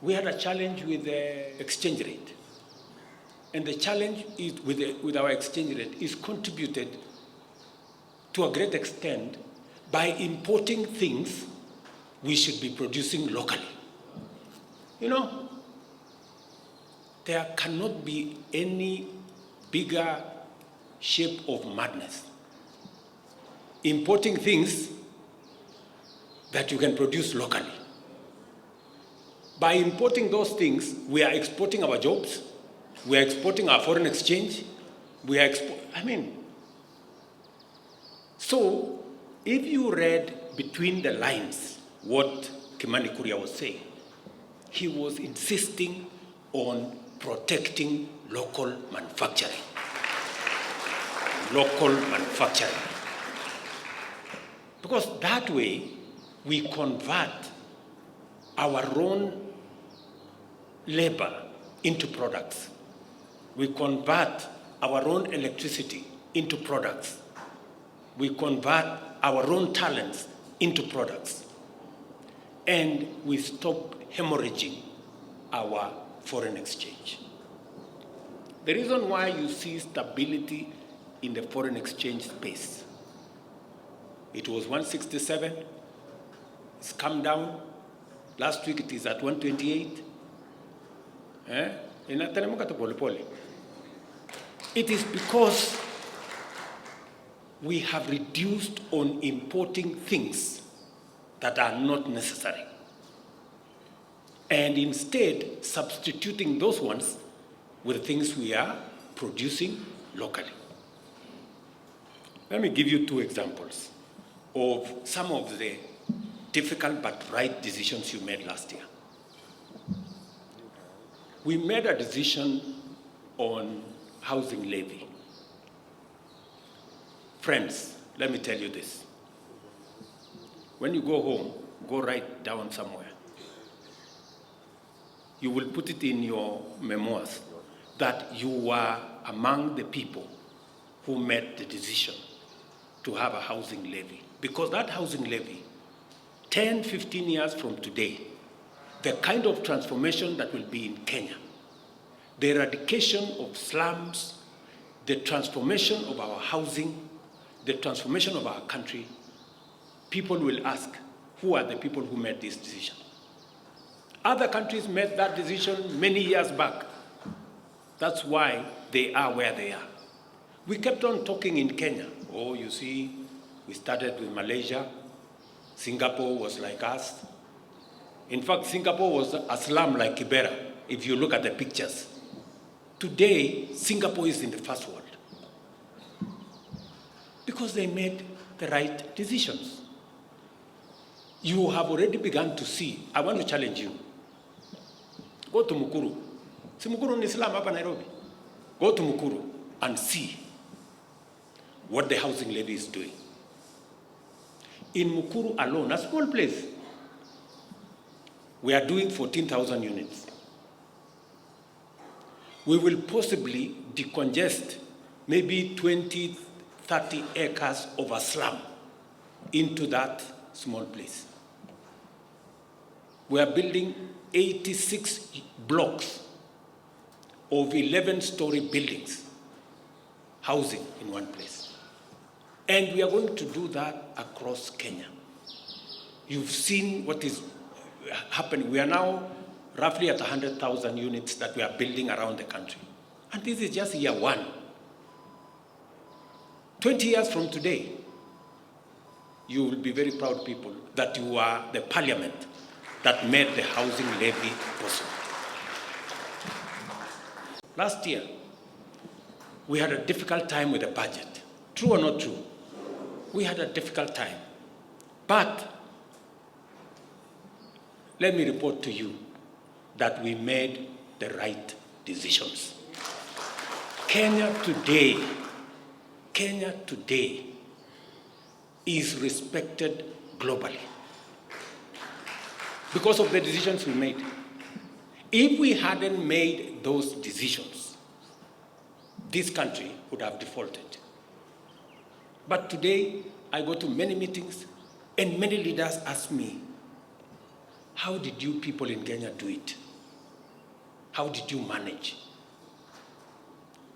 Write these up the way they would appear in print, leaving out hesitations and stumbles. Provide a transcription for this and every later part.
we had a challenge with the exchange rate. And the challenge is with our exchange rate is contributed to a great extent by importing things we should be producing locally. You know, there cannot be any bigger shape of madness. Importing things that you can produce locally. By importing those things, we are exporting our jobs, we are exporting our foreign exchange, so if you read between the lines what Kimani Kuria was saying, he was insisting on protecting local manufacturing. Local manufacturing. Because that way, we convert our own labor into products. We convert our own electricity into products. We convert our own talents into products. And we stop hemorrhaging our foreign exchange. The reason why you see stability in the foreign exchange space, it was 167, it's come down. Last week it is at 128. It is because we have reduced on importing things that are not necessary, and instead substituting those ones with things we are producing locally. Let me give you two examples of some of the difficult but right decisions you made last year. We made a decision on housing levy. Friends, let me tell you this. When you go home, go write down somewhere. You will put it in your memoirs that you were among the people who made the decision to have a housing levy. Because that housing levy, 10, 15 years from today, the kind of transformation that will be in Kenya, the eradication of slums, the transformation of our housing, the transformation of our country, people will ask, who are the people who made this decision? Other countries made that decision many years back. That's why they are where they are. We kept on talking in Kenya. Oh, you see, we started with Malaysia. Singapore was like us. In fact, Singapore was a slum like Kibera, if you look at the pictures. Today, Singapore is in the first world. Because they made the right decisions. You have already begun to see. I want to challenge you. Go to Mukuru. Si Mukuru ni slum hapa Nairobi. Go to Mukuru and see what the housing levy is doing. In Mukuru alone, a small place, we are doing 14,000 units. We will possibly decongest maybe 20, 30 acres of a slum into that small place. We are building 86 blocks of 11-story buildings, housing in one place. And we are going to do that across Kenya. You've seen what is happening. We are now roughly at 100,000 units that we are building around the country. And this is just year one. 20 years from today, you will be very proud people that you are the parliament that made the housing levy possible. Last year, we had a difficult time with the budget. True or not true? We had a difficult time. But let me report to you that we made the right decisions. Kenya today is respected globally because of the decisions we made. If we hadn't made those decisions, this country would have defaulted. But today, I go to many meetings, and many leaders ask me, how did you people in Kenya do it? How did you manage?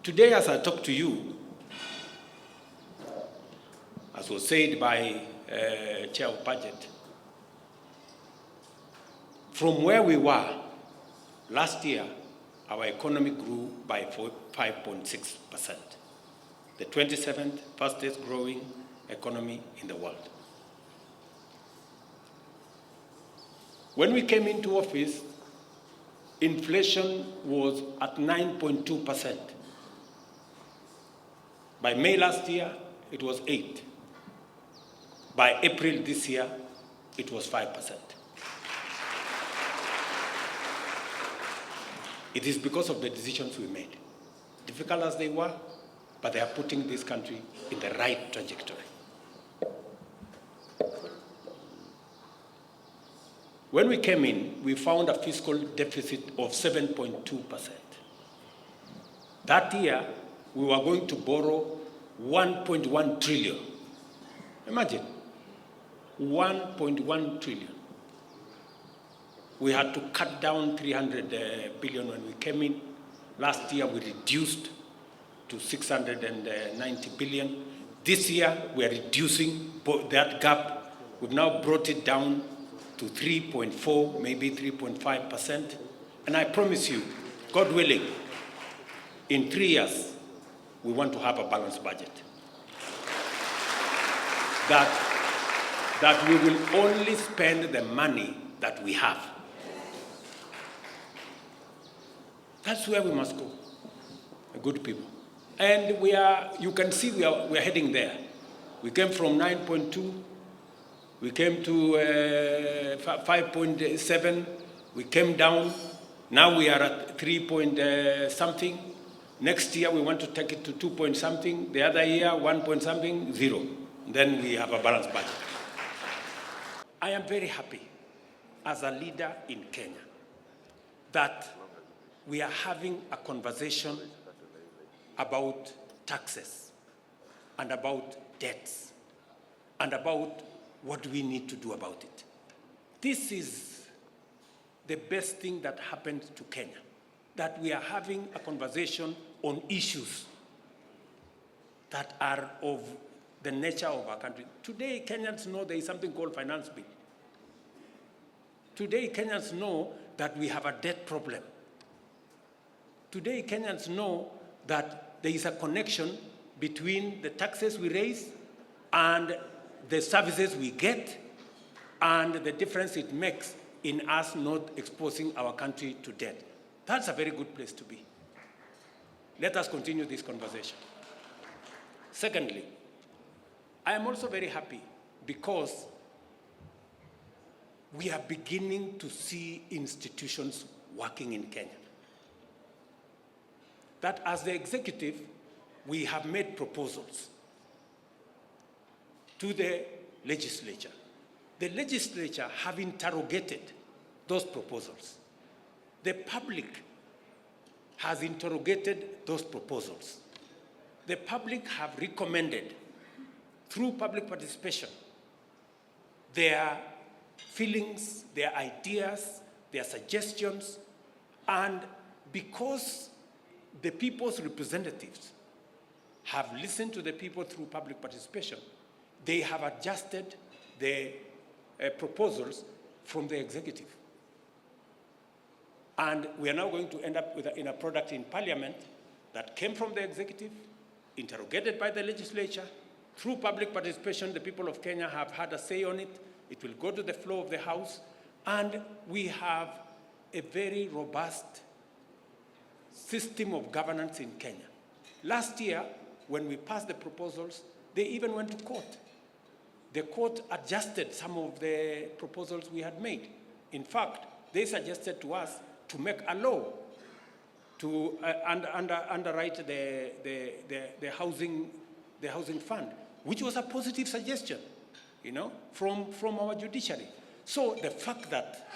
Today, as I talk to you, as was said by Chair of Budget, from where we were last year, our economy grew by 5.6%. The 27th fastest growing economy in the world. When we came into office, inflation was at 9.2%. By May last year, it was 8%. By April this year, it was 5%. It is because of the decisions we made. Difficult as they were, but they are putting this country in the right trajectory. When we came in, we found a fiscal deficit of 7.2%. That year, we were going to borrow 1.1 trillion. Imagine, 1.1 trillion. We had to cut down 300 billion when we came in. Last year, we reduced to 690 billion. This year, we are reducing that gap. We've now brought it down to 3.4, maybe 3.5%. And I promise you, God willing, in 3 years, we want to have a balanced budget. That we will only spend the money that we have. That's where we must go, good people. And you can see we are heading there. We came from 9.2, we came to 5.7, we came down, now we are at 3 point something. Next year we want to take it to 2 point something, the other year 1 point something, 0. Then we have a balanced budget. I am very happy as a leader in Kenya that we are having a conversation about taxes and about debts and about what we need to do about it. This is the best thing that happened to Kenya, that we are having a conversation on issues that are of the nature of our country. Today, Kenyans know there is something called finance bill. Today, Kenyans know that we have a debt problem. Today, Kenyans know that there is a connection between the taxes we raise and the services we get and the difference it makes in us not exposing our country to debt. That's a very good place to be. Let us continue this conversation. Secondly, I am also very happy because we are beginning to see institutions working in Kenya. That as the executive, we have made proposals to the legislature. The legislature have interrogated those proposals. The public has interrogated those proposals. The public have recommended, through public participation, their feelings, their ideas, their suggestions, and because the people's representatives have listened to the people through public participation, they have adjusted the proposals from the executive. And we are now going to end up in a product in Parliament that came from the executive, interrogated by the legislature. Through public participation, the people of Kenya have had a say on it. It will go to the floor of the House. And we have a very robust system of governance in Kenya. Last year, when we passed the proposals, they even went to court. The court adjusted some of the proposals we had made. In fact, they suggested to us to make a law to underwrite the housing fund, which was a positive suggestion, from our judiciary. So the fact that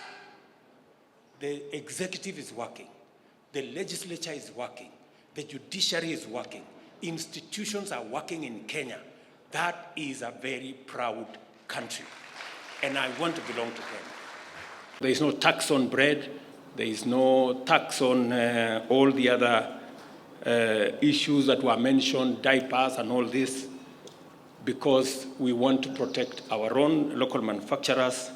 the executive is working, the legislature is working, the judiciary is working, institutions are working in Kenya, that is a very proud country. And I want to belong to Kenya. There is no tax on bread, There is no tax on all the other issues that were mentioned, diapers and all this, because we want to protect our own local manufacturers.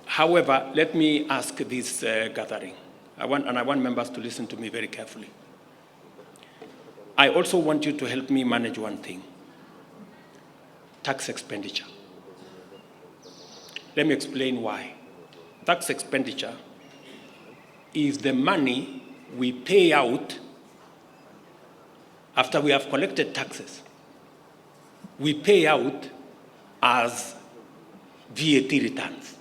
However, let me ask this gathering, I want members to listen to me very carefully. I also want you to help me manage one thing: tax expenditure. Let me explain why. Tax expenditure is the money we pay out after we have collected taxes. We pay out as VAT returns,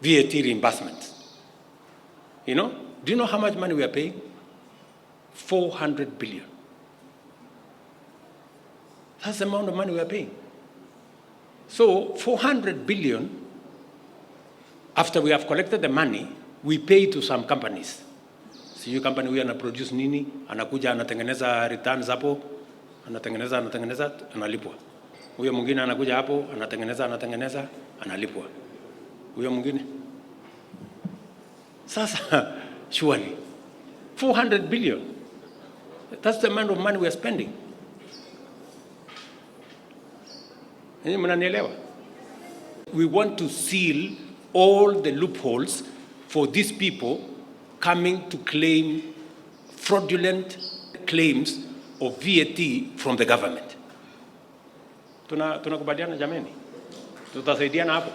VAT reimbursements. You know, do you know how much money we are paying? 400 billion. That's the amount of money we are paying. So 400 billion, after we have collected the money, we pay to some companies. Sijui company huyu anaproduce nini, anakuja anatengeneza returns hapo, anatengeneza, analipwa. Huyo mwingine anakuja hapo, anatengeneza, analipwa. Huyo mwingine. Sasa, surely, 400 billion, that's the amount of money we are spending. We want to seal all the loopholes for these people coming to claim fraudulent claims of VAT from the government. Tunakubaliana jameni? Tutasaidiana hapo?